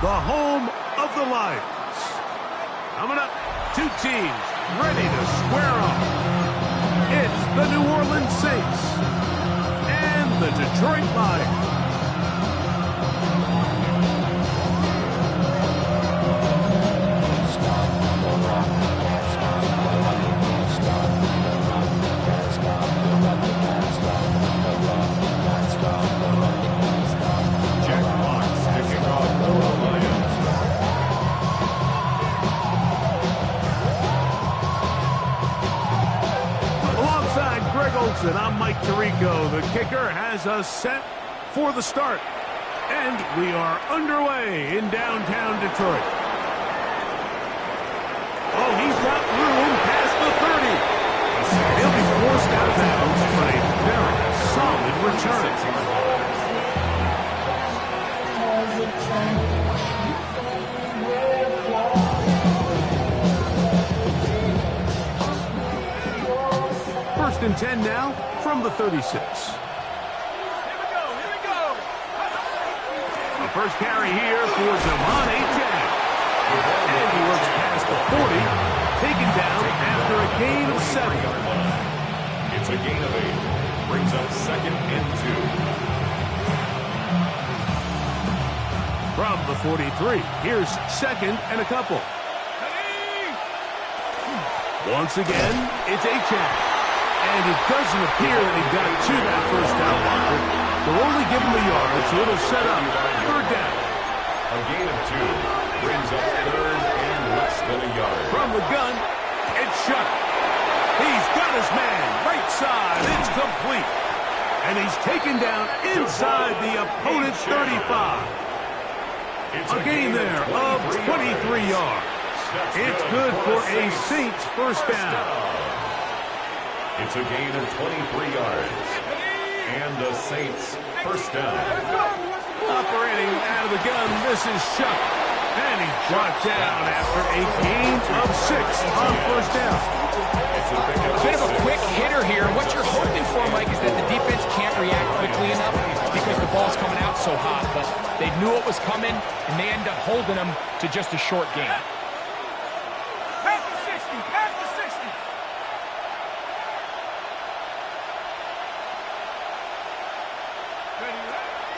the home of the Lions. Coming up, two teams ready to square off. It's the New Orleans Saints and the Detroit Lions. And I'm Mike Tirico. The kicker has us set for the start. And we are underway in downtown Detroit. Oh, he's got room past the 30. He'll be forced out of bounds, but a very solid return. First and 10 now from the 36. Here we go. The first carry here for Devontae Jack. And he works past the 40, taken down after a gain of 7. It's a gain of 8. Brings up 2nd and 2. From the 43, here's 2nd and a couple. Once again, it's Achane. And it doesn't appear that he got to that first down marker. They'll only give him a yard, so it'll set up 3rd down. A gain of 2 brings up 3rd and less than a yard. From the gun, it's Shuck. He's got his man right side. It's complete. And he's taken down inside the opponent's 35. A gain there of 23 yards. It's good for a Saints first down. It's a gain of 23 yards. And the Saints first down. Operating out of the gun, this is Shuck. And he's brought down after a gain of 6 on first down. A bit of a quick hitter here. What you're hoping for, Mike, is that the defense can't react quickly enough because the ball's coming out so hot. But they knew it was coming, and they end up holding them to just a short gain.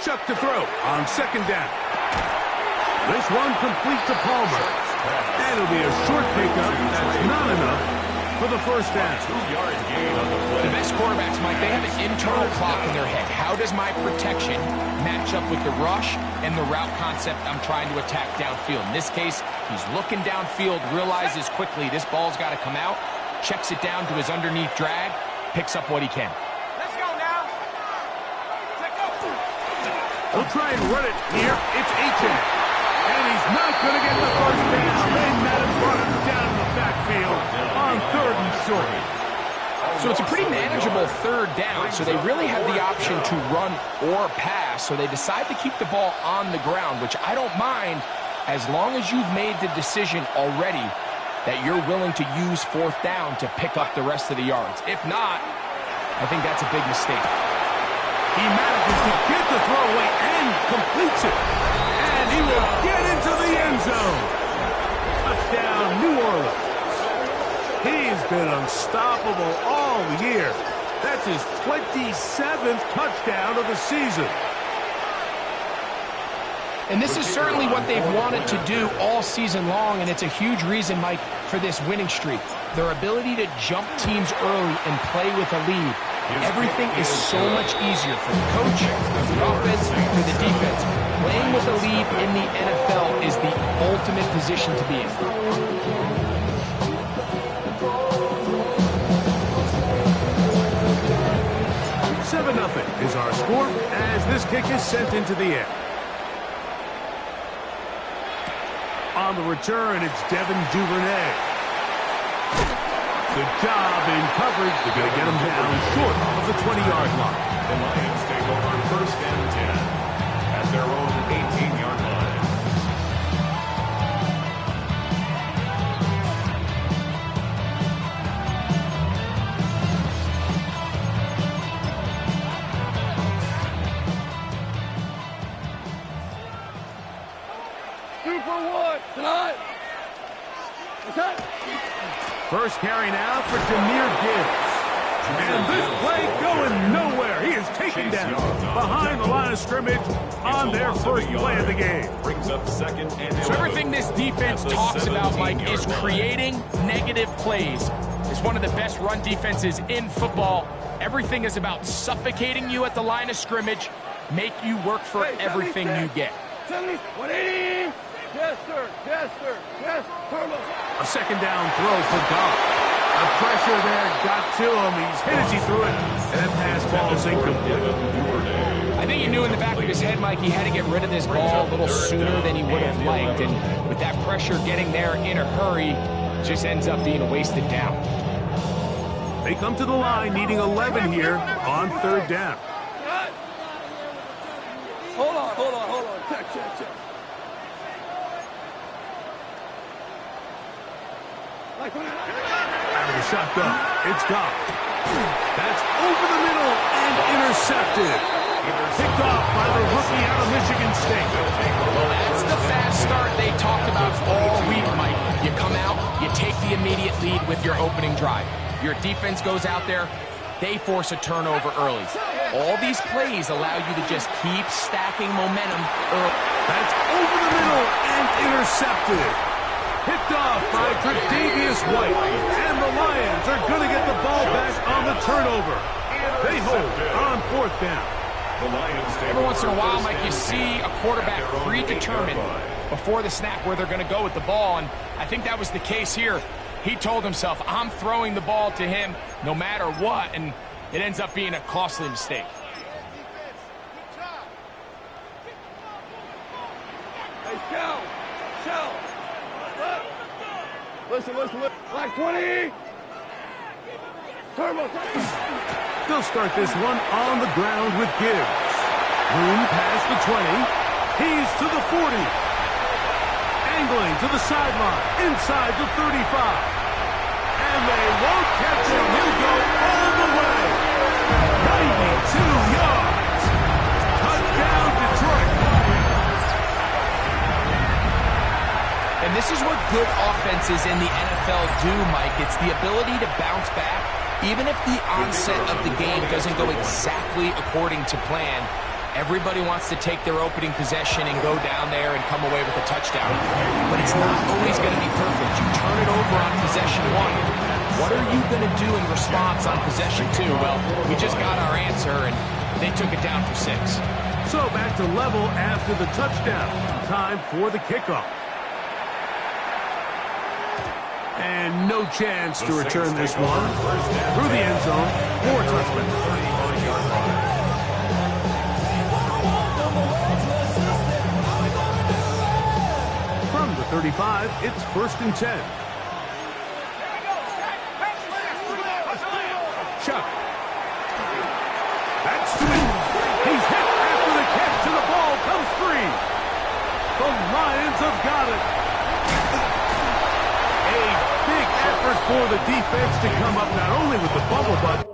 Chuck to throw on 2nd down. This one complete to Palmer. And it'll be a short pickup. That's not enough for the first down. 2-yard gain on the play. The best quarterbacks, Mike, they have an internal clock in their head. How does my protection match up with the rush and the route concept I'm trying to attack downfield? In this case, he's looking downfield, realizes quickly this ball's got to come out, checks it down to his underneath drag, picks up what he can. We'll try and run it here. It's Achane. And he's not going to get the first down. Madden brought him down in the backfield on 3rd and short. So it's a pretty manageable 3rd down, so they really have the option to run or pass, so they decide to keep the ball on the ground, which I don't mind as long as you've made the decision already that you're willing to use 4th down to pick up the rest of the yards. If not, I think that's a big mistake. He manages to get the throw away and completes it. And he will get into the end zone. Touchdown, New Orleans. He's been unstoppable all year. That's his 27th touchdown of the season. And this is certainly what they've wanted to do all season long, and it's a huge reason, Mike, for this winning streak. Their ability to jump teams early and play with a lead. Everything is so much easier for the coach, for the offense, for the defense. Playing with a lead in the NFL is the ultimate position to be in. 7-0 is our score as this kick is sent into the air. On the return, it's Devin Duvernay. Good job in coverage. They're going to get him down short of the 20-yard line. The Lions take over 1st and 10 at their own 18-yard line. 2 for 1 tonight. First carry now for Demir Gibbs. And this play going nowhere. He is taken down behind the line of scrimmage on their first play of the game. Brings up second and So everything this defense talks about, Mike, is creating negative plays. It's one of the best run defenses in football. Everything is about suffocating you at the line of scrimmage, make you work for everything you get. 180. Yes, sir. Yes, sir. Yes, turbo. A second down throw for Goff. The pressure there got to him. He's hit as he threw it, and that pass falls incomplete. I think he knew in the back of his head, Mike, he had to get rid of this ball a little sooner than he would have liked. And with that pressure getting there in a hurry, it just ends up being a wasted down. They come to the line needing 11 here on third down. Hold on. Check. Out of the shotgun, it's Goff. That's over the middle and intercepted. Picked off by the rookie out of Michigan State. Well, that's the fast start they talked about all week, Mike. You come out, you take the immediate lead with your opening drive. Your defense goes out there, they force a turnover early. All these plays allow you to just keep stacking momentum early. That's over the middle and intercepted. Picked off by Tre'Davious White. And the Lions are going to get the ball back on the turnover. They hold on fourth down. Every once in a while, Mike, you see a quarterback predetermined before the snap where they're going to go with the ball, and I think that was the case here. He told himself, I'm throwing the ball to him no matter what, and it ends up being a costly mistake. Hey, shout. Listen. Like 20. Turbo. They'll start this one on the ground with Gibbs. Room past the 20. He's to the 40. Angling to the sideline, inside the 35. And they won't catch him. He'll go all the way. 92 yards. Touchdown, Detroit. And this is what good offenses in the NFL do, Mike. It's the ability to bounce back, even if the onset of the game doesn't go exactly according to plan. Everybody wants to take their opening possession and go down there and come away with a touchdown. But it's not always going to be perfect. You turn it over on possession one. What are you going to do in response on possession two? Well, we just got our answer, and they took it down for 6. So back to level after the touchdown. Time for the kickoff. And no chance to return this one. Through the end zone for a touchdown. From the 35, it's 1st and 10. Chuck. That's sweet. He's hit after the catch, and the ball comes free. The Lions have got it. Big effort for the defense to come up not only with the fumble, but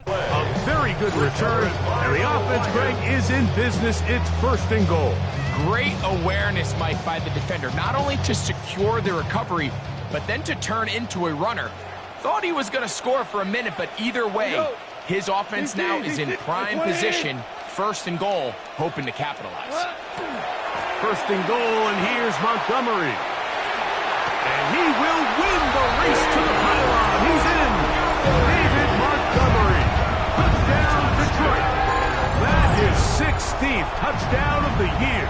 a very good return. And the offense, Greg, is in business. It's 1st and goal. Great awareness, Mike, by the defender. Not only to secure the recovery, but then to turn into a runner. Thought he was going to score for a minute, but either way, his offense now is in prime position. 1st and goal, hoping to capitalize. 1st and goal, and here's Montgomery. And he will win the race to the pylon. He's in. David Montgomery. Touchdown, Detroit. That is 16th touchdown of the year.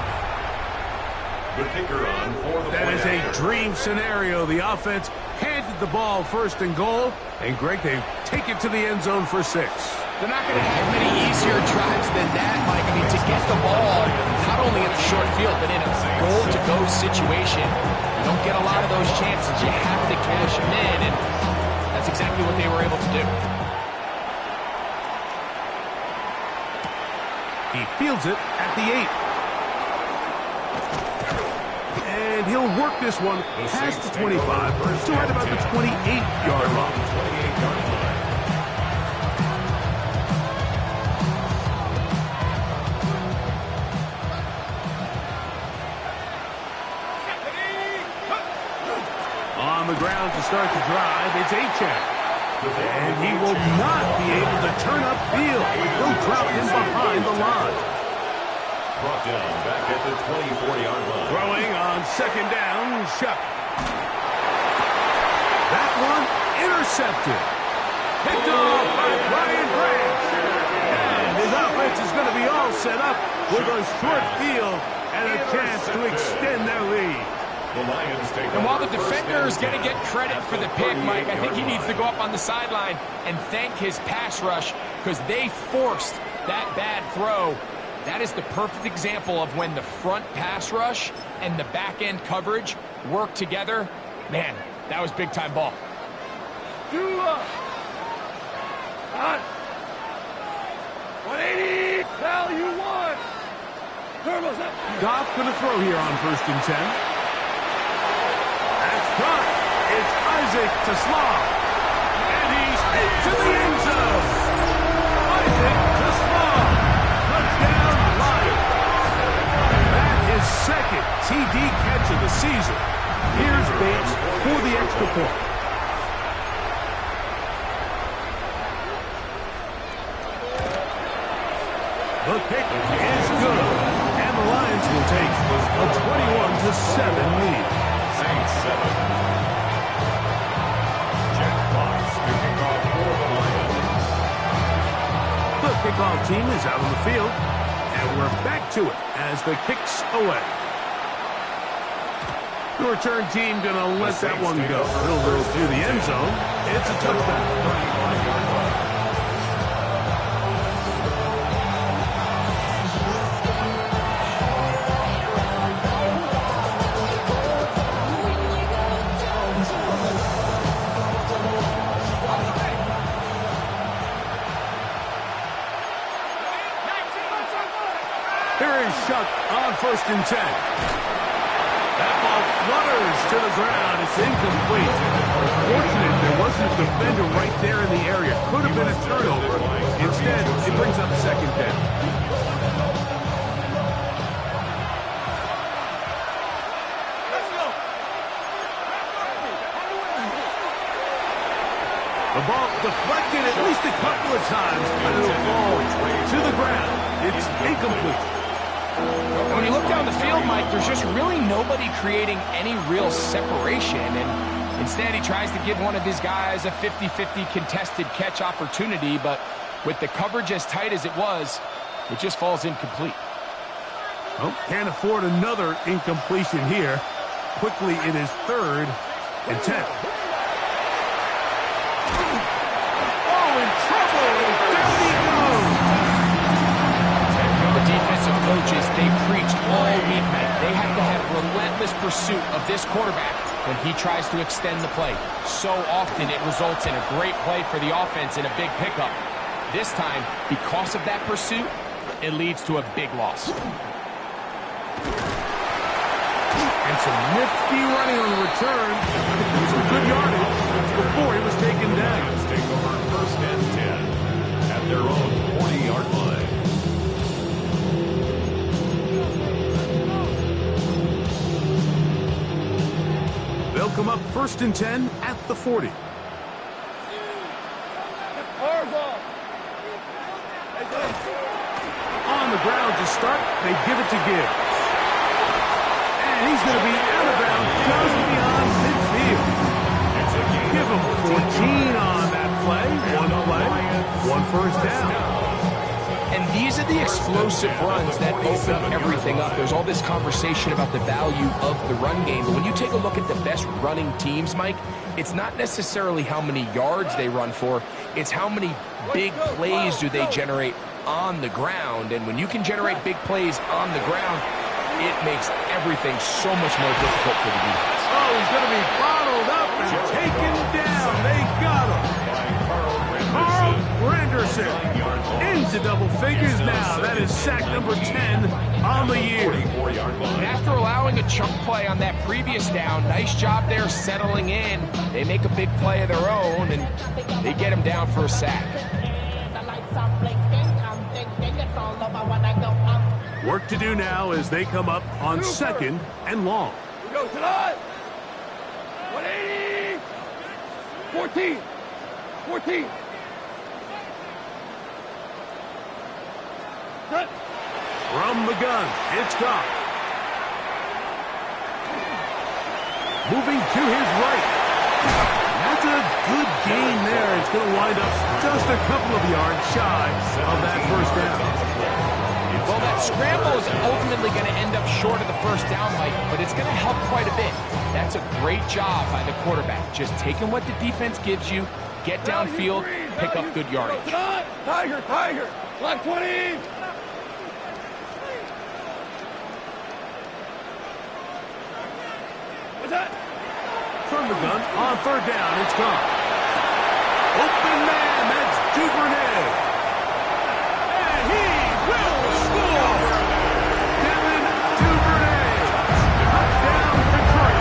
The kicker on for the That is a dream scenario. The offense handed the ball 1st and goal, and Greg, they take it to the end zone for 6. They're not going to have many easier drives than that, Mike. I mean, to get the ball not only in the short field, but in a goal-to-go situation, you don't get a lot of those chances. You have to cash them in, and that's exactly what they were able to do. He fields it at the 8. And he'll work this one past the 25 to right about the 28-yard line. start the drive. It's Achane. And he will not be able to turn upfield. He'll drop him behind the line. Brought down back at the 24-yard line. Throwing on second down, Shep. That one intercepted. Picked off by Brian Branch. And his offense is going to be all set up with a short field and a chance to extend their lead. And while the defender is going to get credit for the pick, Mike, I think he needs to go up on the sideline and thank his pass rush because they forced that bad throw. That is the perfect example of when the front pass rush and the back-end coverage work together. Man, that was big-time ball. Hot. 180. Value one. Turbo's up. Goff going to throw here on 1st and 10. That's caught. It's Isaac to Slaw. And he's into the end zone. Isaac to Slaw. Touchdown, Lions. That is second TD catch of the season. Here's Bates for the extra point. The kick is good. And the Lions will take a 21-7 lead. Saints 7. Jack Fox kicking off for the Lions. The kickoff team is out on the field, and we're back to it as the kick's away. The return team going to let that one go. It'll go through the end zone. It's a touchdown. Here is Shuck on 1st and 10. That ball flutters to the ground. It's incomplete. Unfortunate there wasn't a defender right there in the area. Could have been a turnover. Instead, it brings up second down. The ball deflected at least a couple of times, but it'll fall to the ground. It's incomplete. When you look down the field, Mike, there's just really nobody creating any real separation. And instead, he tries to give one of his guys a 50-50 contested catch opportunity. But with the coverage as tight as it was, it just falls incomplete. Well, can't afford another incompletion here. Quickly, it is 3rd and 10. Oh, in trouble. And down he goes. The defensive coaches, they preached all week, Mike. They have to have relentless pursuit of this quarterback when he tries to extend the play. So often it results in a great play for the offense and a big pickup. This time, because of that pursuit, it leads to a big loss. And some nifty running on the return. Some good yardage before he was taken down. Lions take over 1st and 10 at their own 40-yard line. They'll come up 1st and 10 at the 40. On the ground to start, they give it to Gibbs. And he's going to be out of bounds just beyond midfield. Give him 14 on that play. One first down. And these are the explosive runs that open everything up. There's all this conversation about the value of the run game, but when you take a look at the best running teams, Mike, it's not necessarily how many yards they run for, it's how many big plays do they generate on the ground. And when you can generate big plays on the ground, it makes everything so much more difficult for the defense. Oh, he's going to be bottled up and taken down. They got him. Carl Granderson into double figures now. That is sack number 10 on the year. And after allowing a chunk play on that previous down, nice job there settling in. They make a big play of their own, and they get him down for a sack. Work to do now as they come up on 2nd and long. Go tonight. 180. 14. 14. Set. From the gun, it's Goff. Moving to his right. That's a good gain there. It's going to wind up just a couple of yards shy of that first down. Well, that scramble is ultimately going to end up short of the first down, Mike, but it's going to help quite a bit. That's a great job by the quarterback. Just taking what the defense gives you, get downfield, pick up good yardage. Tiger, Tiger. Black 20. What's that? From the gun, on third down, it's gone. Open man, that's Duvernay. And he will score! Devin Duvernay. Touchdown, Detroit.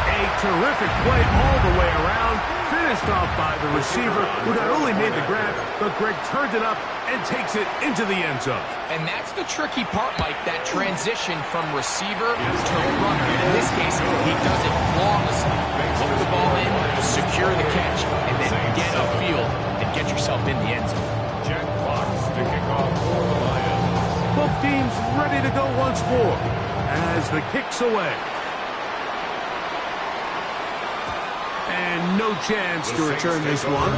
A terrific play all the way around. Finished off by the receiver, who not only made the grab, but Greg turned it up and takes it into the end zone. And that's the tricky part, Mike, that transition from receiver to runner. And in this case, he does it flawlessly. Hook the ball in, secure the catch, and then get upfield and get yourself in the end zone. Jack Fox to kick off for the Lions. Both teams ready to go once more as the kick's away. And no chance to return this one.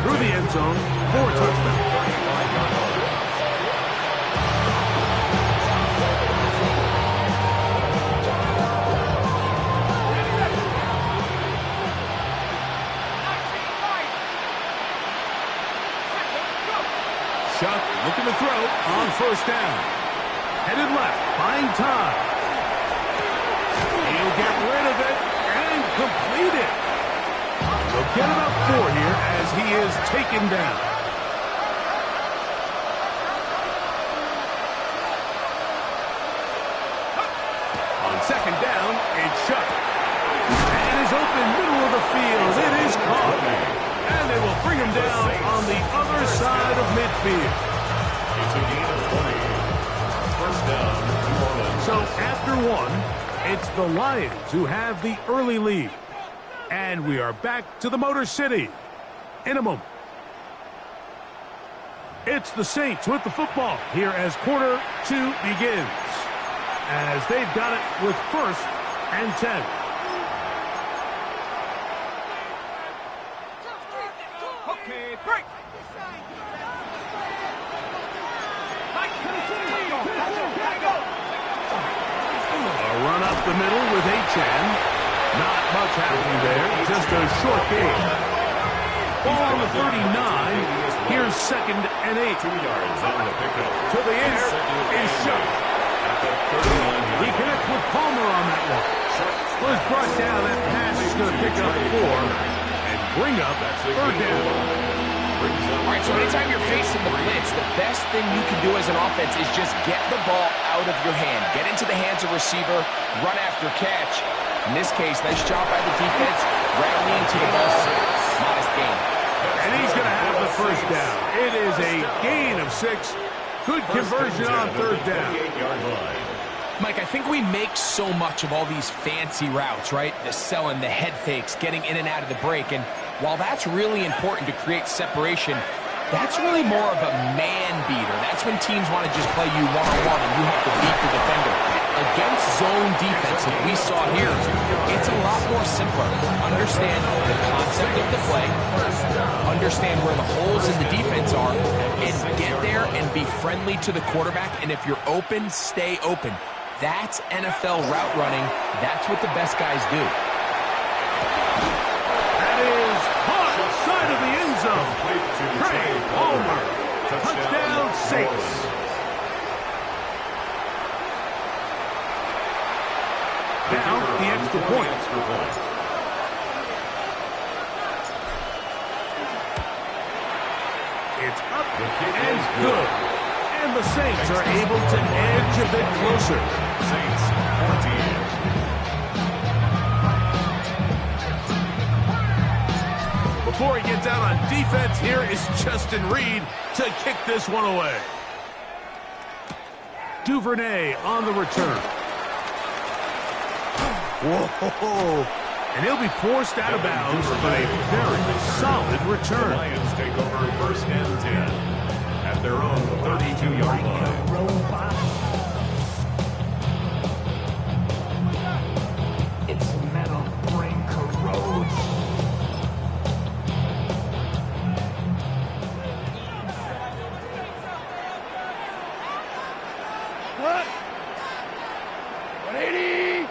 Through the end zone for a touchdown. Shuck looking to throw on first down. Headed left, buying time. He'll get rid of it and complete it. They'll get about 4 here as he is taken down. On second down, it's Shuck. And is open middle of the field. It is caught. And they will bring him down on the other side of midfield. It's a gain of 20. First down, New Orleans. So after one, it's the Lions who have the early lead. And we are back to the Motor City in a moment. It's the Saints with the football here as quarter 2 begins. As they've got it with first and 10. Okay, break. A run up the middle with Achan. Not much happening there, just a short gain. Ball on the 39. Here's second and 8. 2 yards on the pickup. To the air is Shuck. He connects with Palmer on that one. Was brought down. That pass is going to pick up 4 and bring up third down. All right, so anytime you're facing the blitz, the best thing you can do as an offense is just get the ball out of your hand. Get into the hands of receiver, run after catch. In this case, nice job by the defense, rallying to the ball. Modest gain. And he's going to have the first down. It is a gain of 6. Good conversion on third down. Mike, I think we make so much of all these fancy routes, right? The selling, the head fakes, getting in and out of the break. And while that's really important to create separation, that's really more of a man beater. That's when teams want to just play you one-on-one and you have to beat the defender. Against zone defense, like we saw here, it's a lot more simpler. Understand the concept of the play, understand where the holes in the defense are, and get there and be friendly to the quarterback. And if you're open, stay open. That's NFL route running. That's what the best guys do. That is caught side of the end zone. Trey Palmer. Touchdown Saints. Now the extra point. It's up and good. And the Saints are able to edge a bit closer. Saints 14. Before he gets out on defense, here is Justin Reed to kick this one away. Duvernay on the return. Whoa, And he'll be forced out of bounds, but a very solid return. The Lions take over first and 10 at their own 32-yard line. Its metal brain corrodes. What? 180.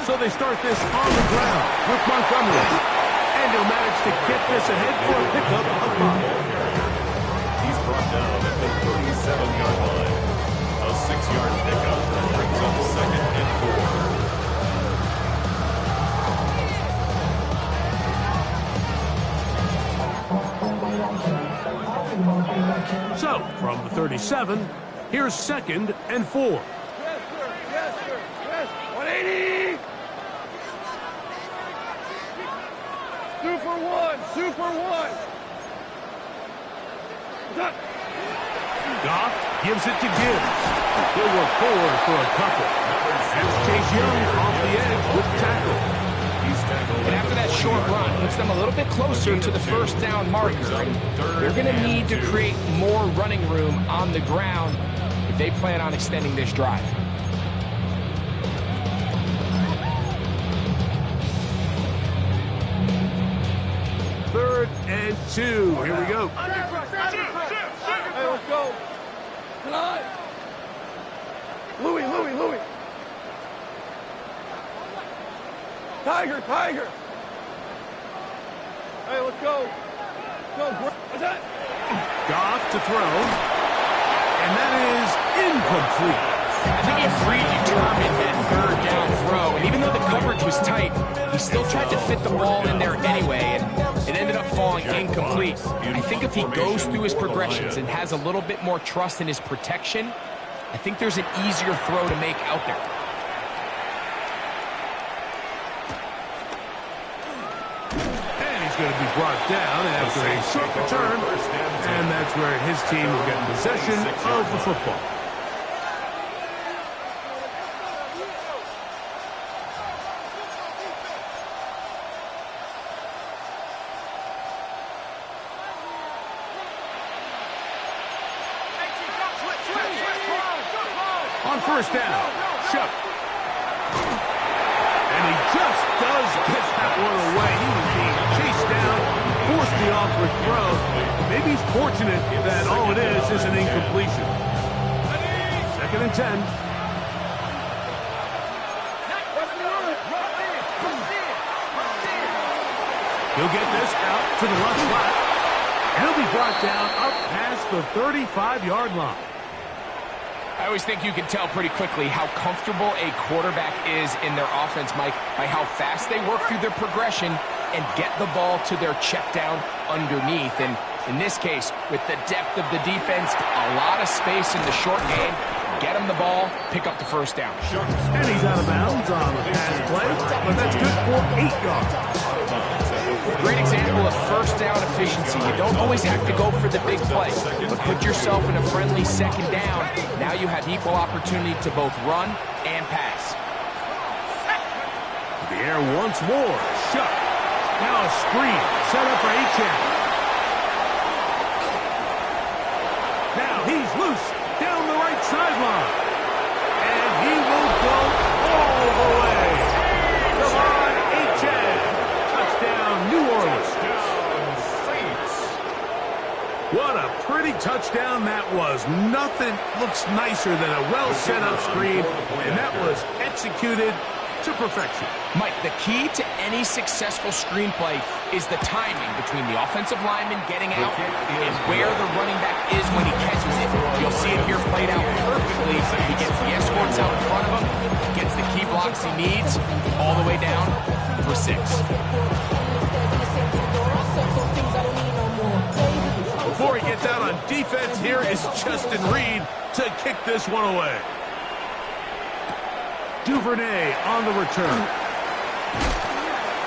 So they start this on the ground with Montgomery. And he'll manage to get this ahead for a pickup of 5. He's brought down at the 37-yard line. A 6-yard pickup brings up second and 4. So, from the 37, here's second and 4. Yes, sir. Yes, sir. Yes. 180. Super one. Super one. Goff gives it to Gibbs. He'll work forward for a couple. That's Chase Young off the edge with the tackle. And after that short run, puts them a little bit closer to the first down marker. And they're going to need to create more running room on the ground if they plan on extending this drive. Third and 2. Here we go. Hey, let's go. Tonight. Louis. Tiger. Hey, let's go. Go. What's that? Goff to throw. And that is incomplete. I think he predetermined that third down throw, and even though the coverage was tight, he still tried to fit the ball in there anyway, and it ended up falling incomplete. I think if he goes through his progressions and has a little bit more trust in his protection, I think there's an easier throw to make out there. And he's going to be brought down after a short return, and that's where his team will get possession of the football. On first down, Shuck. And he just does get that one away. He was being chased down, forced the awkward throw. Maybe he's fortunate that all it is an incompletion. Second and 10. He'll get this out to the left flat. And he'll be brought down up past the 35-yard line. I always think you can tell pretty quickly how comfortable a quarterback is in their offense, Mike, by how fast they work through their progression and get the ball to their check down underneath. And in this case, with the depth of the defense, a lot of space in the short game, get him the ball, pick up the first down. And he's out of bounds on the pass play, but that's good for 8 yards. Great example of first down efficiency. You don't always have to go for the big play, but put yourself in a friendly second down. Now you have equal opportunity to both run and pass. The air once more. Shuck. Now a screen set up for H.M. Now he's loose down the right sideline. And he will go all the way. Come on, H.M. Touchdown, New Orleans. What a pretty touchdown that was. Nothing looks nicer than a well-set-up screen, and that was executed to perfection. Mike, the key to any successful screenplay is the timing between the offensive lineman getting out and where the running back is when he catches it. You'll see it here played out perfectly. He gets the escorts out in front of him, gets the key blocks he needs, all the way down for 6. Before he gets out on defense, here is Justin Reed to kick this one away. Duvernay on the return.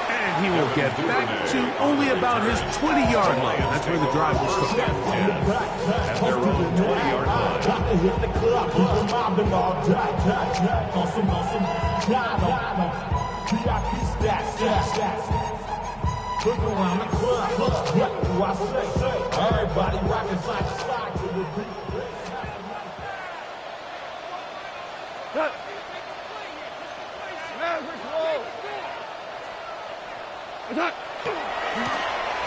And he will get back to only about his 20-yard line. That's where the drive will start. At their own 20-yard line. Around the club, what do I say? Everybody rocking side to side to the beat.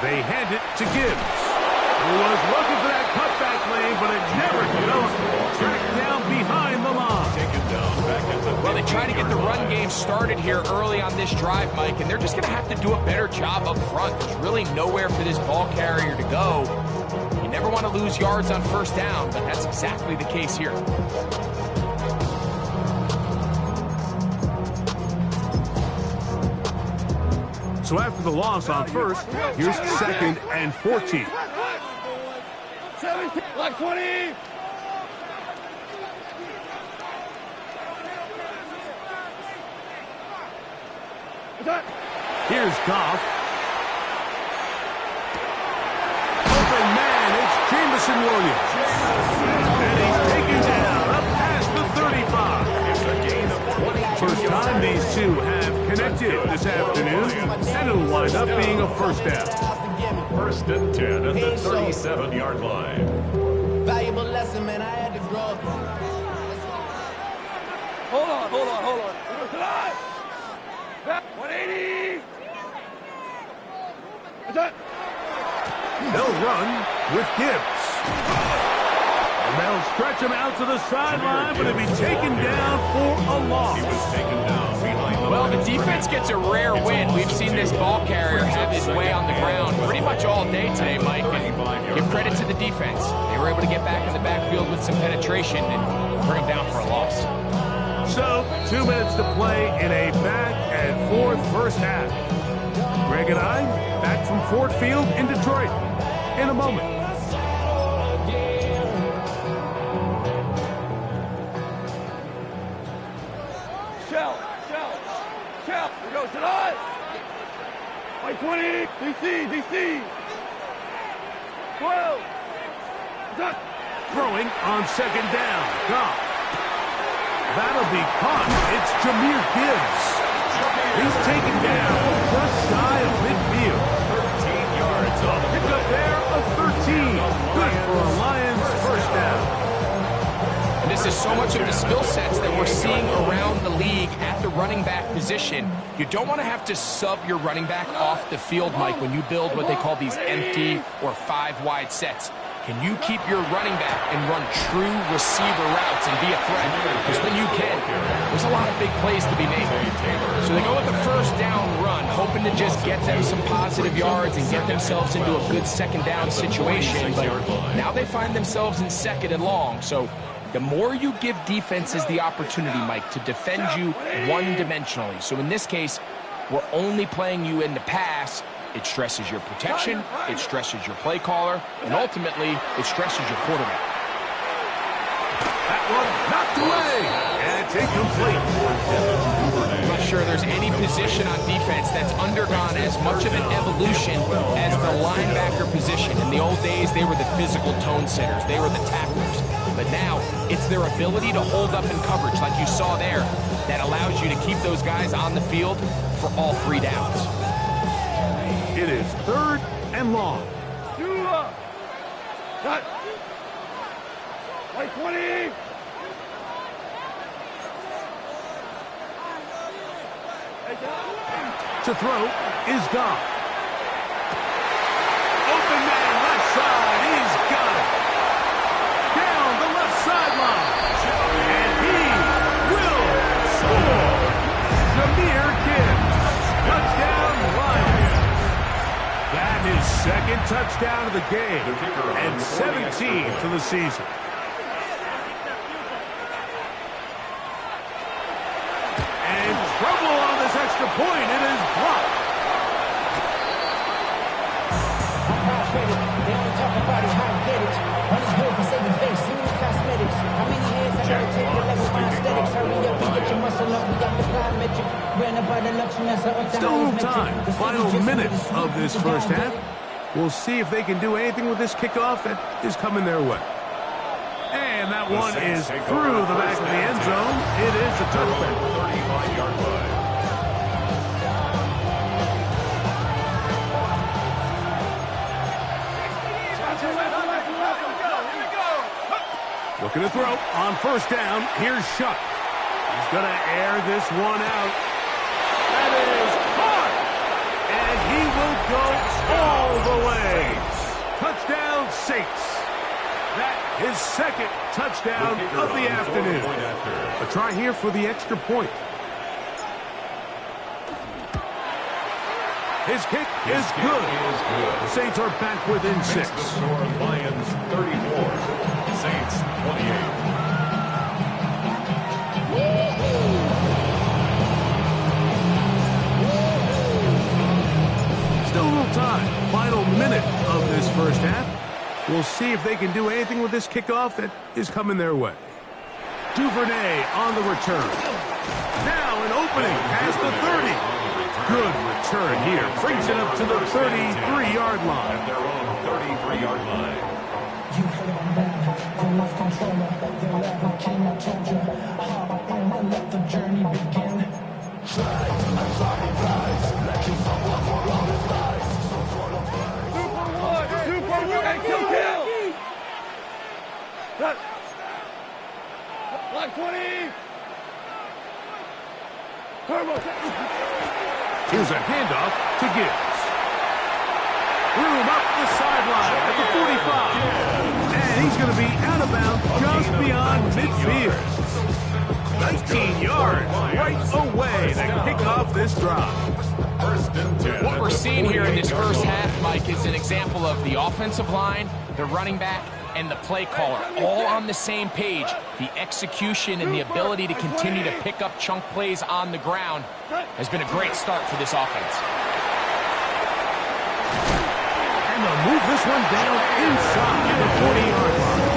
They hand it to Gibbs, who was looking for that cutback lane, but it never developed. Tracked down behind the line. Well, they try to get the run game started here early on this drive, Mike, and they're just going to have to do a better job up front. There's really nowhere for this ball carrier to go. You never want to lose yards on first down, but that's exactly the case here. So after the loss on first, here's 2nd and 14. 17, like 20. Here's Goff. Open man, it's Jameson Williams. And he's taken down up past the 35. It's a gain of 20. First time these two have connected this afternoon, and it'll wind up being a first down. 1st and 10 at the 37-yard line. Valuable lesson, man. I had to grow up. Hold on. 180. They'll run with Gibbs. And they'll stretch him out to the sideline, but he'll be taken down for a loss. He was taken down behind the Well, the defense gets a rare win. We've seen this ball carrier have his way on the ground pretty much all day today, Mike. And give credit to the defense. They were able to get back in the backfield with some penetration and bring him down for a loss. So, 2 minutes to play in a back-and-forth first half. Greg and I, back from Ford Field in Detroit in a moment. Shell. Here goes to us. Like 20. DC. 12. Throwing on 2nd down. Goff. That'll be caught. It's Jahmyr Gibbs. He's taken down just shy of midfield. 13 yards on the Pick up there of 13. Good for a Lions first down. And this is so much of the skill sets that we're seeing around the league at the running back position. You don't want to have to sub your running back off the field, Mike, when you build what they call these empty or 5-wide sets. Can you keep your running back and run true receiver routes and be a threat? Because when you can, there's a lot of big plays to be made. So they go with the first down run, hoping to just get them some positive yards and get themselves into a good 2nd down situation. But now they find themselves in 2nd and long. So the more you give defenses the opportunity, Mike, to defend you one-dimensionally. So in this case, we're only playing you in the pass. It stresses your protection, it stresses your play caller, and ultimately, it stresses your quarterback. That one knocked away, and it's incomplete. I'm not sure there's any position on defense that's undergone as much of an evolution as the linebacker position. In the old days, they were the physical tone setters. They were the tacklers. But now, it's their ability to hold up in coverage, like you saw there, that allows you to keep those guys on the field for all 3 downs. It is 3rd and long. Cut. Like 20. To throw is Goff. Open man, left side. He's got it. Down the left sideline. And he will score. Jahmyr Gibbs. Touchdown, Lions. That is 2nd touchdown of the game. And 17 for the season. And trouble on this extra point. It is blocked. They only talk about is how to get it. One is good for saving face, seeing the cosmetics. How many hands I gotta take to level my aesthetics? Hurry up and get your muscle up. We got Still a little time. Final minute of this first half. We'll see if they can do anything with this kickoff that is coming their way. And that one is through the back of the end zone. It is a touchback. 35-yard line. Looking to throw on first down. Here's Shuck. He's going to air this one out. That is caught. And he will go all the way. Touchdown, Saints. That his second touchdown of the afternoon. A try here for the extra point. His kick is good. The Saints are back within 6. Lions 34, Saints 28. Still a little time. Final minute of this first half. We'll see if they can do anything with this kickoff that is coming their way. Duvernay on the return. Now an opening past the 30. Good return here. Brings it up to the 33-yard line. At their own 33-yard line. You hit on that, I lost control of your level king. I told you, hard and let the journey begin. Block 20. Here's a handoff to Gibbs. Room up the sideline at the 45. And he's going to be out of bounds just beyond midfield. 19 yards right away to kick off this drive. First and 10. What we're seeing here in this first half, Mike, is an example of the offensive line, the running back, and the play caller all on the same page. The execution and the ability to continue to pick up chunk plays on the ground has been a great start for this offense. And they'll move this one down inside the 40-yard line.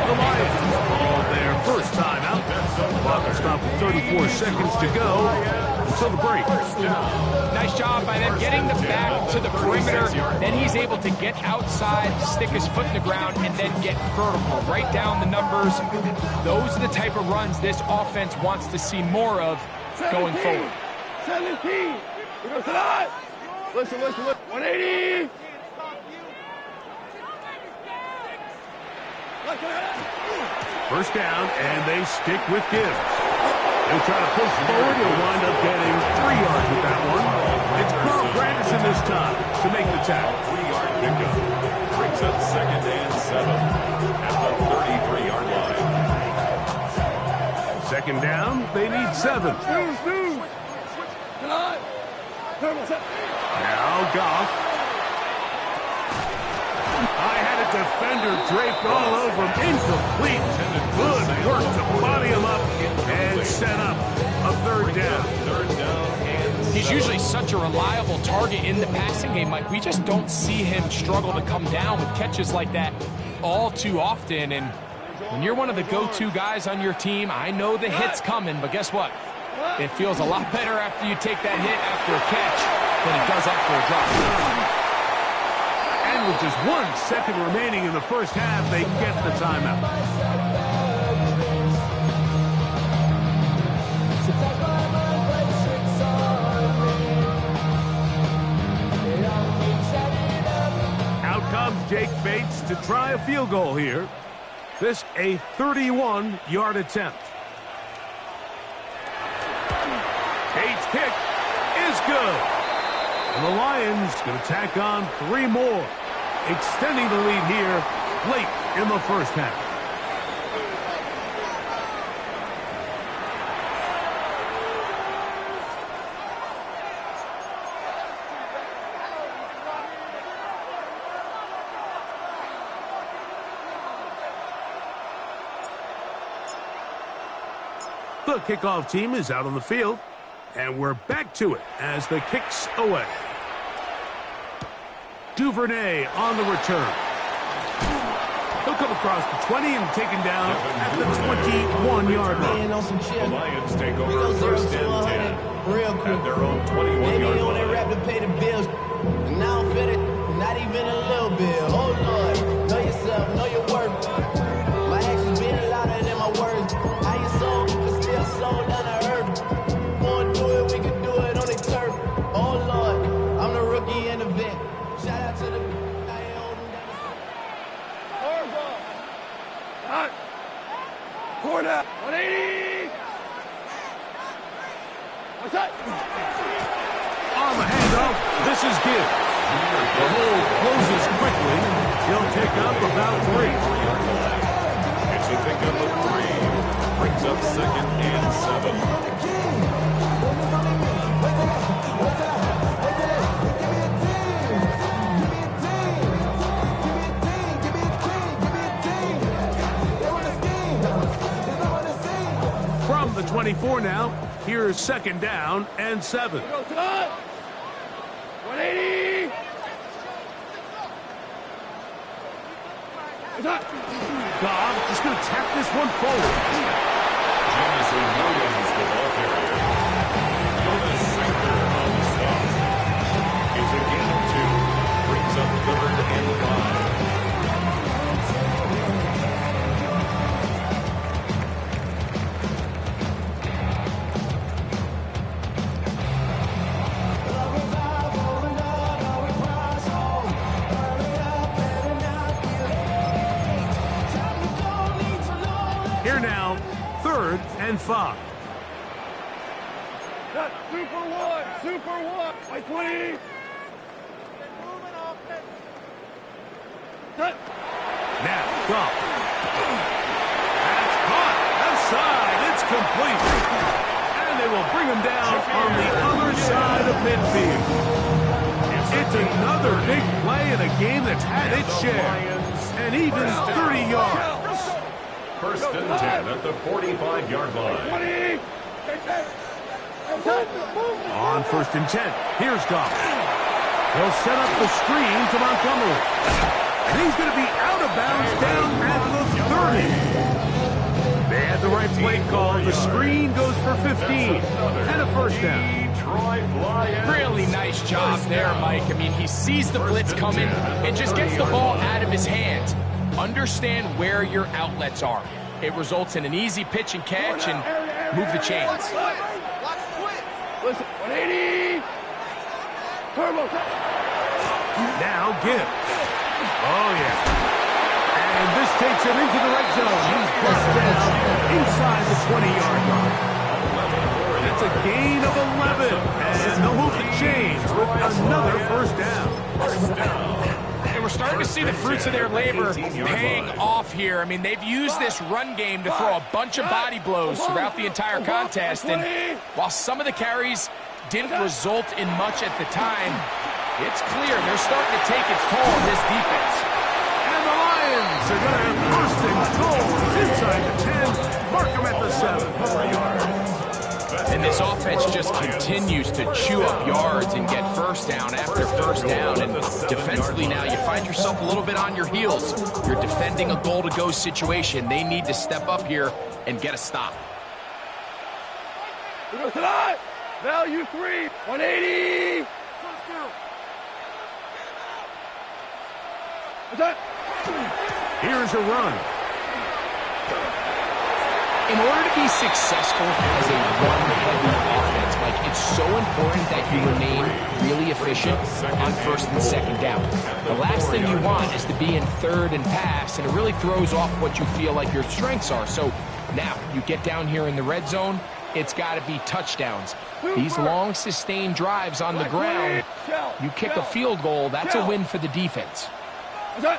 The Lions all their first time out. Clock will stop with 34 seconds to go until the break. Nice job by them getting the back to the perimeter. Then he's able to get outside, stick his foot in the ground, and then get vertical. Right down the numbers. Those are the type of runs this offense wants to see more of going forward. 17. Listen. 180. First down, and they stick with Gibbs. They'll try to push forward. He'll wind up getting 3 yards with that one. It's Carl Granderson this time to make the tackle. 3-yard pickup. Brings up second and 7 at the 33-yard line. Second down, they need 7. Now Goff. I had a defender draped all over him. Incomplete. Good work to body him up and set up a third down. He's usually such a reliable target in the passing game, Mike. We just don't see him struggle to come down with catches like that all too often. And when you're one of the go-to guys on your team, I know the hit's coming, but guess what? It feels a lot better after you take that hit after a catch than it does after a drop. And with just 1 second remaining in the first half, they get the timeout. Out comes Jake Bates to try a field goal here. This a 31-yard attempt. Bates' kick is good. And the Lions going to tack on 3 more, extending the lead here late in the first half. The kickoff team is out on the field, and we're back to it as the kick's away. Duvernay on the return. He'll come across the 20 and taken down at the 21-yard line. The Lions take over first and 10 real quick. at their own 21-yard When they line. rap to pay the bills, and now I'm fitted, not even a little bit. Oh Lord, know yourself, know your worth. My actions being louder than my words. How you soul, but still slow down to earth. Wanna do it, we can do it on the turf. Oh Lord, I'm the rookie in the vet. Shout out to the Quarter. 180. What's that? On the handoff, this is Gibbs. The hole closes quickly. He'll pick up about 3. It's a pickup of 3. Brings up second and 7. From the 24 now, here's second down and 7. Go, son. 180. What's that? Goff just going to tap this one forward. Jamison Williams, the ball carrier. Jonas Sinker on the stop. It's a gain of 2. Brings up third and 5. Here now, third and 5. That super one. Super one. By 20. That. Now, Goff. That's caught. Outside. It's complete. And they will bring him down on the other side of midfield. It's another big play in a game that's had its share. And even 30 yards. First and 10 at the 45-yard line. 20. On first and 10, here's Goff. He'll set up the screen to Montgomery. And he's going to be out of bounds down at the 30. They had the right play call. The screen goes for 15 and a first down. Really nice job there, Mike. I mean, he sees the blitz coming and just gets the ball out of his hands. Understand where your outlets are. It results in an easy pitch and catch and move the chains. Listen, 180. Turbo. Now Gibbs. Oh, yeah. And this takes him into the red zone. He's busted down inside the 20-yard line. That's a gain of 11. And they'll move the chains with another first down. And we're starting to see the fruits of their labor paying off here. I mean, they've used this run game to throw a bunch of body blows throughout the entire contest. And while some of the carries didn't result in much at the time, it's clear they're starting to take its toll on this defense. And the Lions are going to have first and goal. He's inside the 10. Mark him at the 7. And this offense just continues to chew up yards and get first down after first down. And defensively now, you find yourself a little bit on your heels. You're defending a goal-to-go situation. They need to step up here and get a stop. We go tonight. Value 3. 180. What's that? Here's a run. In order to be successful as a run-heavy offense, Mike, it's so important that you remain really efficient on first and second down. The last thing you want is to be in third and pass, and it really throws off what you feel like your strengths are. So now you get down here in the red zone, it's got to be touchdowns. These long, sustained drives on the ground, you kick a field goal, that's a win for the defense. Gibbs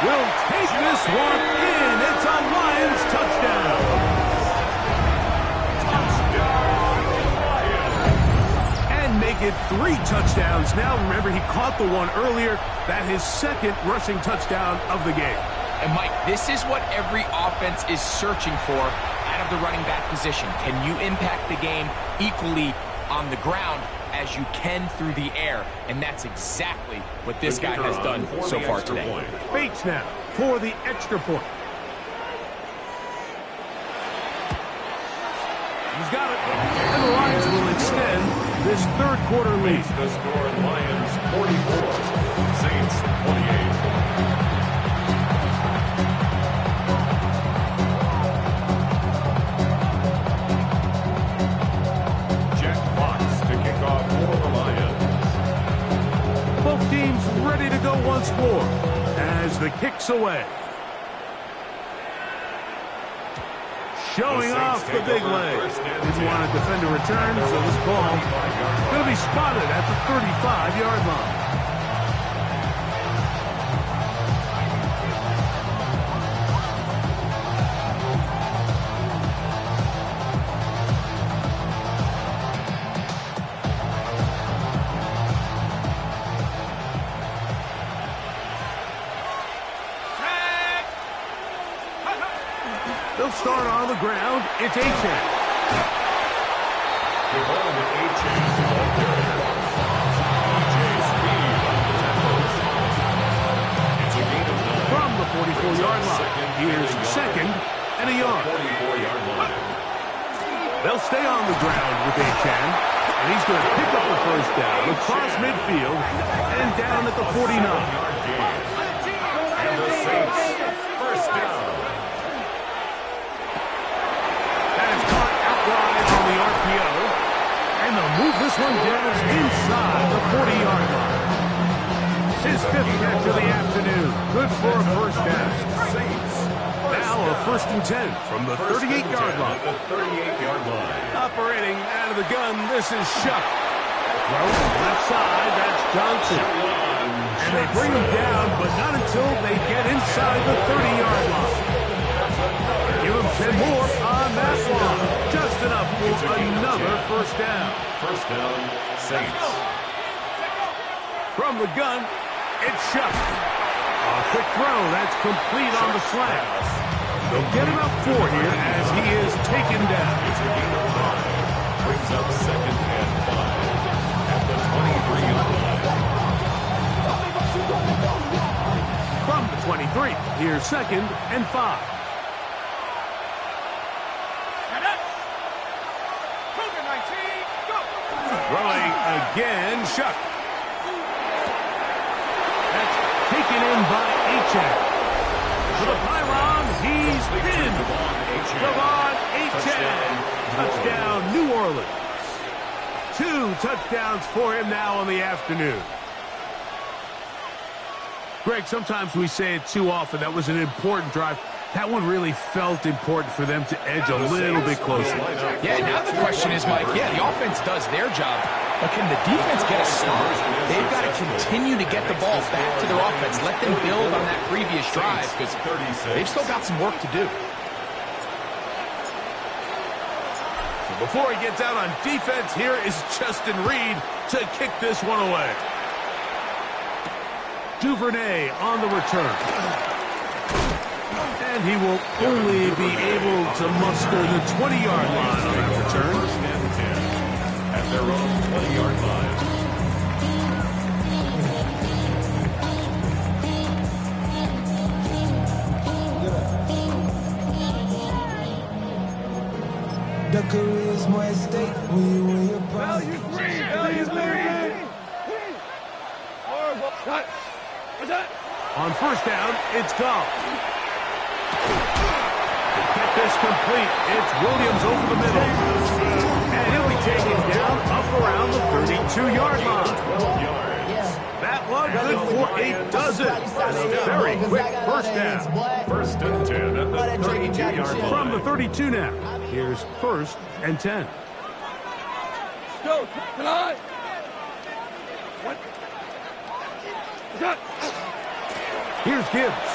will take this one in. It's a Lions touchdown. And make it 3 touchdowns. Now, remember, he caught the one earlier. That his second rushing touchdown of the game. And, Mike, this is what every offense is searching for out of the running back position. Can you impact the game equally on the ground as you can through the air, and that's exactly what this guy has done so far today. Bates now for the extra point. He's got it. And the Lions will extend this third quarter lead. The score, Lions 44, Saints 28. Both teams ready to go once more as the kick's away. Showing off the big leg. Didn't want to defend a return, so this ball going to be spotted at the 35-yard line. They'll start on the ground. It's A-Chain. The ball with A-Chain. It's a gain of 9. From the 44-yard line. Here's second and a yard. 44-yard line. They'll stay on the ground with A-Chain. And he's going to pick up the first down across midfield and down at the 49. And the Saints, first down. And they'll move this one down inside the 40-yard line. His fifth catch of the afternoon. Good for a first down. Saints. Now a 1st and 10 from the 38-yard line. The 38-yard line. Operating out of the gun, this is Shuck. Throw left side, that's Johnson. And they bring him down, but not until they get inside the 30-yard line. Give him 10 more on that one. Just enough for another first down. First down, Saints. From the gun, it's Shuck. A quick throw, that's complete on the slant. They'll get him up 4 here as he is taken down. It's a gain of 5. Brings up 2nd and 5 at the 23-yard line. From the 23, here's 2nd and 5. Throwing again, Shuck. That's taken in by A-Chain. To the pylon, he's pinned. Devon A-Chain. Touchdown, New Orleans. 2 touchdowns for him now on the afternoon. Greg, sometimes we say it too often. That was an important drive. That one really felt important for them to edge a little bit closer. Yeah, now the question is, Mike, the offense does their job, but can the defense get a stop? They've got to continue to get the ball back to their offense. Let them build on that previous drive because they've still got some work to do. So before he gets out on defense, here is Justin Reed to kick this one away. Duvernay on the return. And he will only be able to muster the 20-yard line on the return. 1st and 10 at their own 20-yard line. The career's more at stake when you win your prize. Value green! Cut! What's that? On first down, it's Goff. To get this complete, it's Williams over the middle. And he'll be taken down up around the 32-yard line. 12 yards. That one good for a dozen. Very quick first down. 1st and 10 at the 32-yard line. From the 32 now, here's 1st and 10. Go! Come on! What? Cut! Here's Gibbs.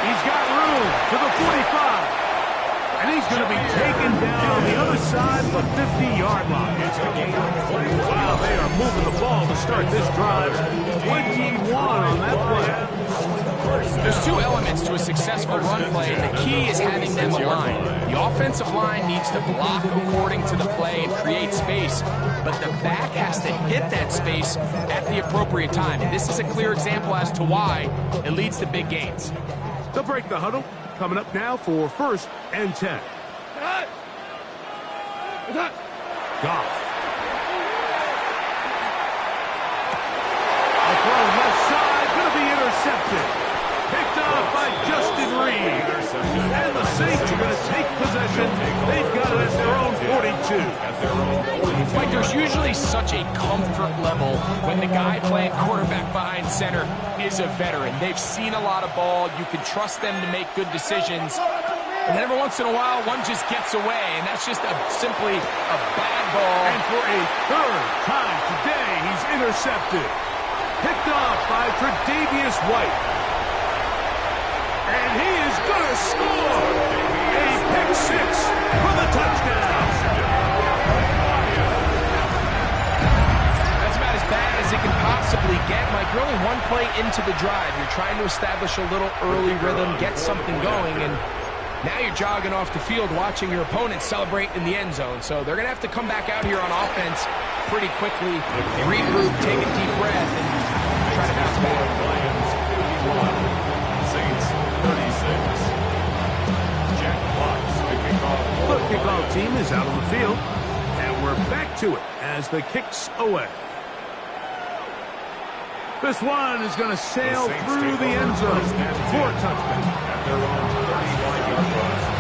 He's got room to the 45. And he's going to be taken down on the other side of the 50-yard line. Wow, they are moving the ball to start this drive. 21 on that play. There's two elements to a successful run play, and the key is having them aligned. The offensive line needs to block according to the play and create space, but the back has to hit that space at the appropriate time. And this is a clear example as to why it leads to big gains. They'll break the huddle. Coming up now for 1st and 10. Goff. A throw left side, going to be intercepted. Picked off by Justin Reed. And the Saints are going to take possession. They've got it at their own 42. Mike, there's usually such a comfort level when the guy playing quarterback behind center is a veteran. They've seen a lot of ball. You can trust them to make good decisions. And every once in a while, one just gets away, and that's just simply a bad ball. And for a 3rd time today, he's intercepted. Picked off by Tre'Davious White. And he is going to score. A pick 6 for the touchdown. That's about as bad as it can possibly get. Mike, you're only one play into the drive. You're trying to establish a little early rhythm, get something going, and now you're jogging off the field watching your opponent celebrate in the end zone. So they're going to have to come back out here on offense pretty quickly, regroup, take a deep breath, and try to bounce back. Lions 51, Saints 36. Jack Fox to kick off. The kickoff team is out on the field, and we're back to it as the kick's away. This one is going to sail through the end zone for a touchdown. At their own 31-yard line.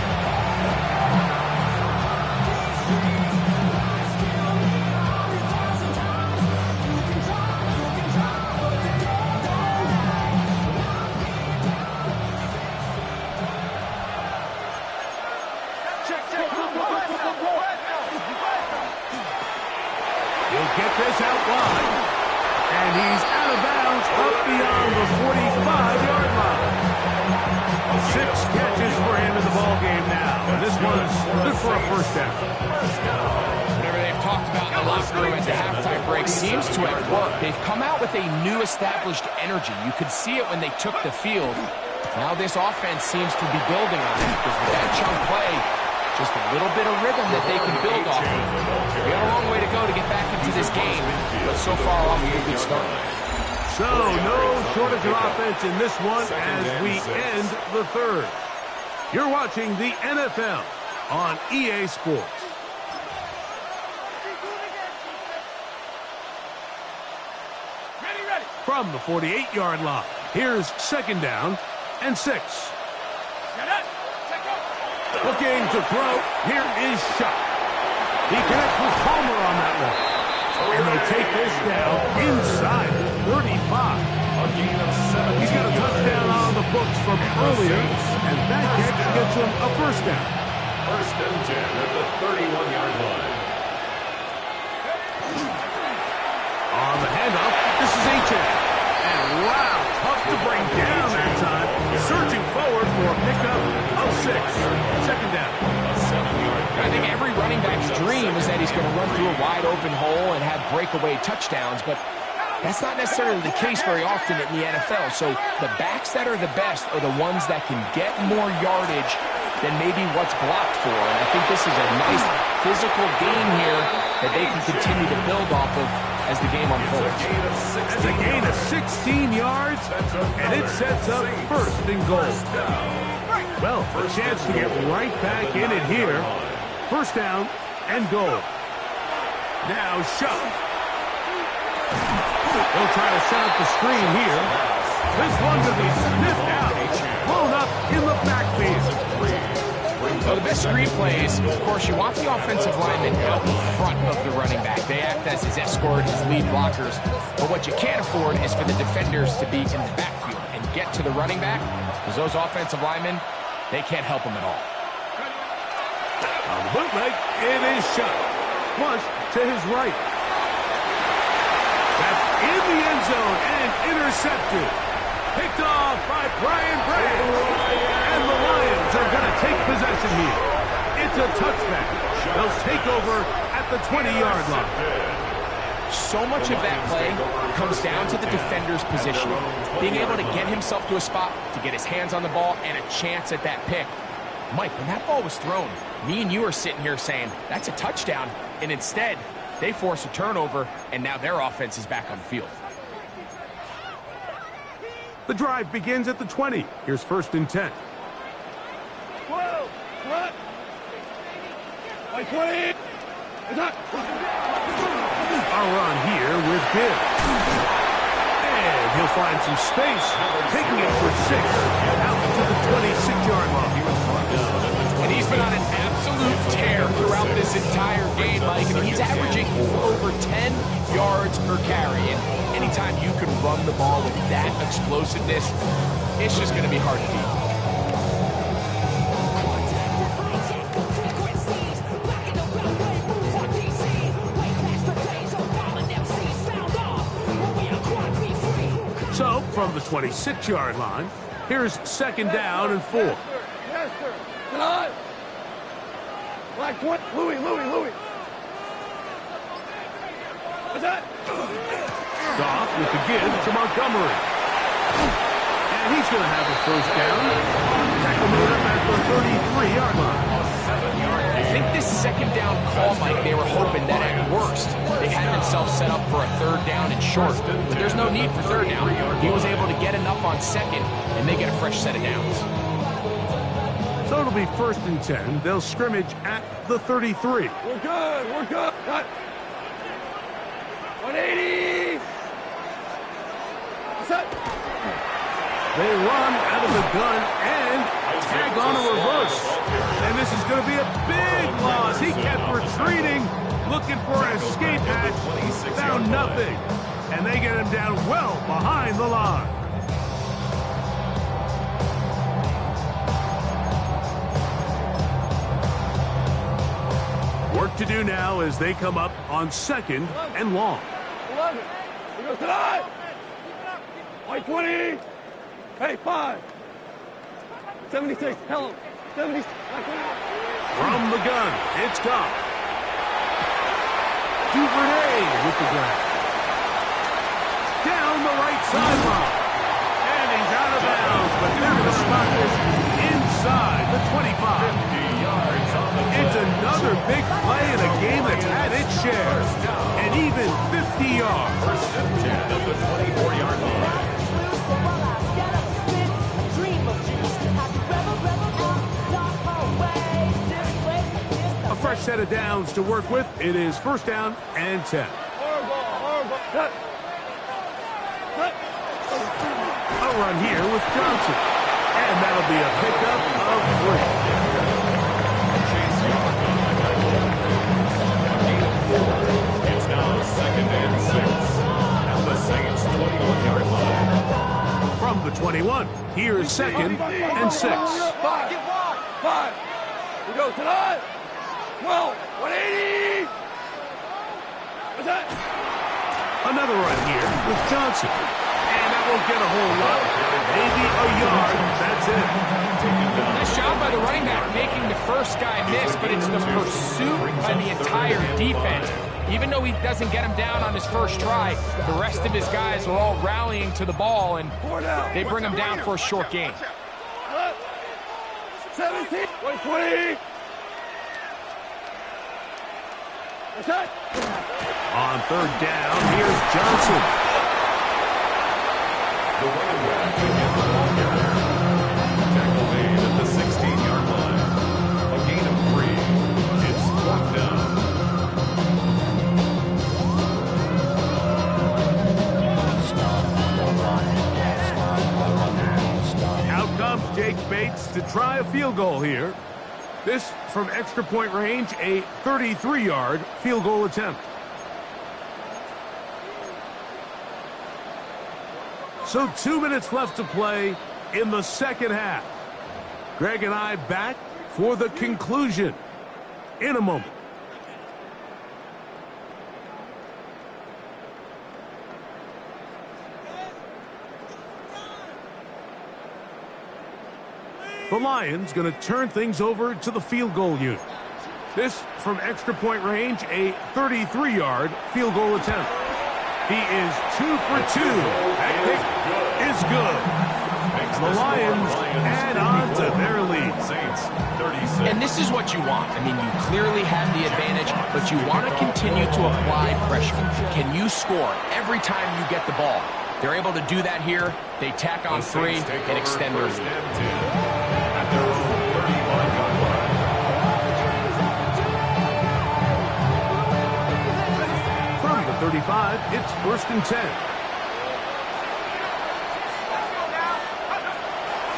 He'll get this out wide. And he's out of bounds up beyond the 45-yard line. 6 catches for him in the ballgame now. And this one's good for a 1st down. Whatever they've talked about in the locker room at the halftime break seems to have worked. They've come out with a new established energy. You could see it when they took the field. Now this offense seems to be building on it because with that chunk play, just a little bit of rhythm that they can build off of. We got a long way to go to get back into this game, but so far off to a good start. So, no shortage of offense in this one as we end the 3rd. You're watching the NFL on EA Sports. From the 48-yard line, here's 2nd down and 6. Looking to throw. Here is Shuck. He connects with Palmer on that one. And they take this down inside the 35. A gain of 7. He's got a touchdown on the books from earlier, and that catch gets him a 1st down. 1st and 10 at the 31-yard line. On the handoff, this is H.A. And wow, tough to bring down that time. Surging forward for a pickup of 6. 2nd down. A 7-yard. I think every running back's dream is that he's going to run through a wide open hole and have breakaway touchdowns, but that's not necessarily the case very often in the NFL. So the backs that are the best are the ones that can get more yardage than maybe what's blocked for. And I think this is a nice physical gain here that they can continue to build off of as the game unfolds. That's a gain of 16 yards, and it sets up 1st and goal. Well, a chance to get right back in it here. 1st down and goal. Now Shuck. They'll try to set up the screen here. This one to be sniffed out. Blown up in the backfield. Well, the best screen plays, of course, you want the offensive lineman out in front of the running back. They act as his escort, his lead blockers. But what you can't afford is for the defenders to be in the backfield and get to the running back, because those offensive linemen, they can't help him at all. On the bootleg, it is Shuck. Flush to his right. That's in the end zone and intercepted. Picked off by Brian Branch. And the Lions are going to take possession here. It's a touchback. They'll take over at the 20-yard line. So much of that play comes down to the defender's positioning, being able to get himself to a spot, to get his hands on the ball, and a chance at that pick. Mike, when that ball was thrown, me and you are sitting here saying, that's a touchdown, and instead, they force a turnover, and now their offense is back on the field. The drive begins at the 20. Here's 1st and 10. 12, what? 20. A run here with Gibbs. And he'll find some space, taking it for 6, out to the 26-yard line. And he's been on an absolute tear throughout this entire game, Mike. I mean, he's averaging over 10 yards per carry. And anytime you can run the ball with that explosiveness, it's just going to be hard to beat. So, from the 26-yard line, here's 2nd down and 4. Yes, sir. Tonight. Like 20. Louis. What's that? Goff with the give to Montgomery. And he's going to have a 1st down. Tackle made up at the 33-yard line. I think this 2nd down call, Mike, they were hoping that at worst they had themselves set up for a 3rd down and short. But there's no need for 3rd down. He was able to get enough on 2nd, and they get a fresh set of downs. So it'll be 1st and 10. They'll scrimmage at the 33. We're good. Cut. 180. What's that? They run out of the gun and tag on a reverse. And this is going to be a big loss. He kept retreating, looking for an escape hatch. Found nothing. And they get him down well behind the line. Work to do now as they come up on 2nd and long. 11. We go tonight. White 20. Hey, 5. 76. Hello. 76. From the gun, it's Goff. Duvernay with the grab. Down the right sideline. And he's out of bounds, but they're going to spot this inside the 25. 50 yards on the It's another big play in a game that's had its share. And even 50 yards. 1st and 10 at the 24-yard line. A fresh set of downs to work with. It is 1st down and 10. Horrible. Cut. A run here with Johnson. And that'll be a pickup of 3. Chase Young on the tackle. Gain of 4. It's now 2nd and 6. At the Saints' 21-yard line. From the 21, here's 2nd and 6. 5. We go tonight. 12. 180. What's that? Another run here with Johnson. And that won't get a whole lot. Maybe a yard. That's it. Nice job by the running back making the first guy miss, but it's the pursuit by the entire defense. Even though he doesn't get him down on his first try, the rest of his guys are all rallying to the ball, and they bring him down for a short gain. 17. 120. What's that? On 3rd down, here's Johnson. The running back against the ball carrier. Tackle made at the 16-yard line. A gain of 3. It's 4th down. Out comes Jake Bates to try a field goal here. This from extra point range, a 33-yard field goal attempt. So 2 minutes left to play in the 2nd half. Greg and I back for the conclusion in a moment. The Lions going to turn things over to the field goal unit. This from extra point range, a 33-yard field goal attempt. He is 2 for 2. That kick is good. The Lions add on to their lead. Saints 36. And this is what you want. I mean, you clearly have the advantage, but you want to continue to apply pressure. Can you score every time you get the ball? They're able to do that here. They tack on 3 and extend their lead. At their own 31-yard line. From the 35, it's 1st and 10.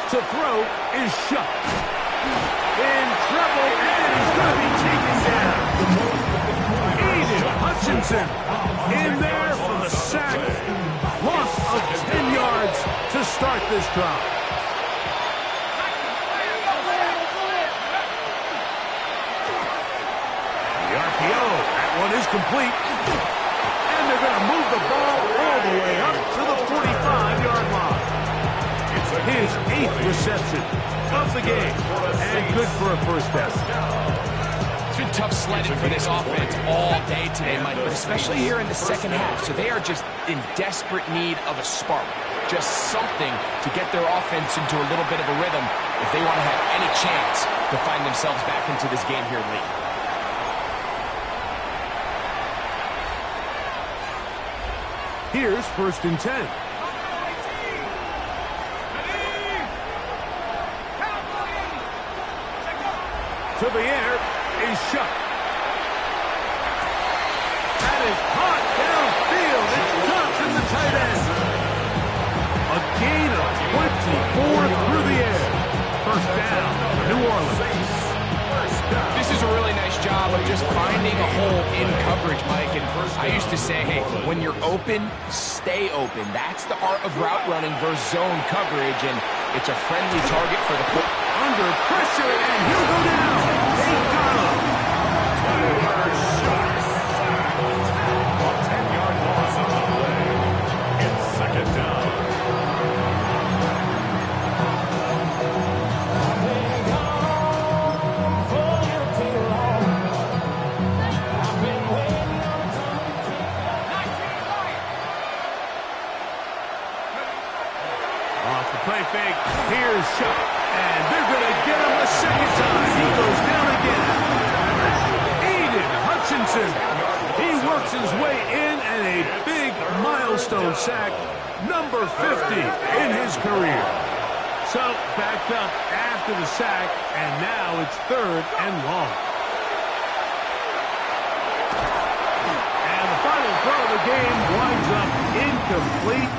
To throw is shut. In trouble, and he's going to be taken down. Aiden Hutchinson in there for the sack. Loss of 10 yards to start this drive. The RPO, that one is complete. And they're going to move the ball all the way up to the 45-yard line. His 8th reception of the game, and good for a first down. It's been tough sledding for this offense all day today, Mike, but especially here in the second half. So they are just in desperate need of a spark, just something to get their offense into a little bit of a rhythm if they want to have any chance to find themselves back into this game here late. Here's 1st and 10. To the air is shut. That is hot downfield. It's Johnson, the tight end. A gain of 24 through the air. First down for New Orleans. This is a really nice job of just finding a hole in coverage, Mike. And I used to say, hey, when you're open, stay open. That's the art of route running versus zone coverage, and it's a friendly target for the quarterback. Under pressure, and he'll go down. They got him. 10-yard loss on the play. It's 2nd down. Off the play fake, here's shot. And they're going to get him a second time. He goes down again. Aiden Hutchinson. He works his way in, and a big milestone sack, number 50 in his career. So backed up after the sack, and now it's 3rd and long. And the final throw of the game winds up incomplete.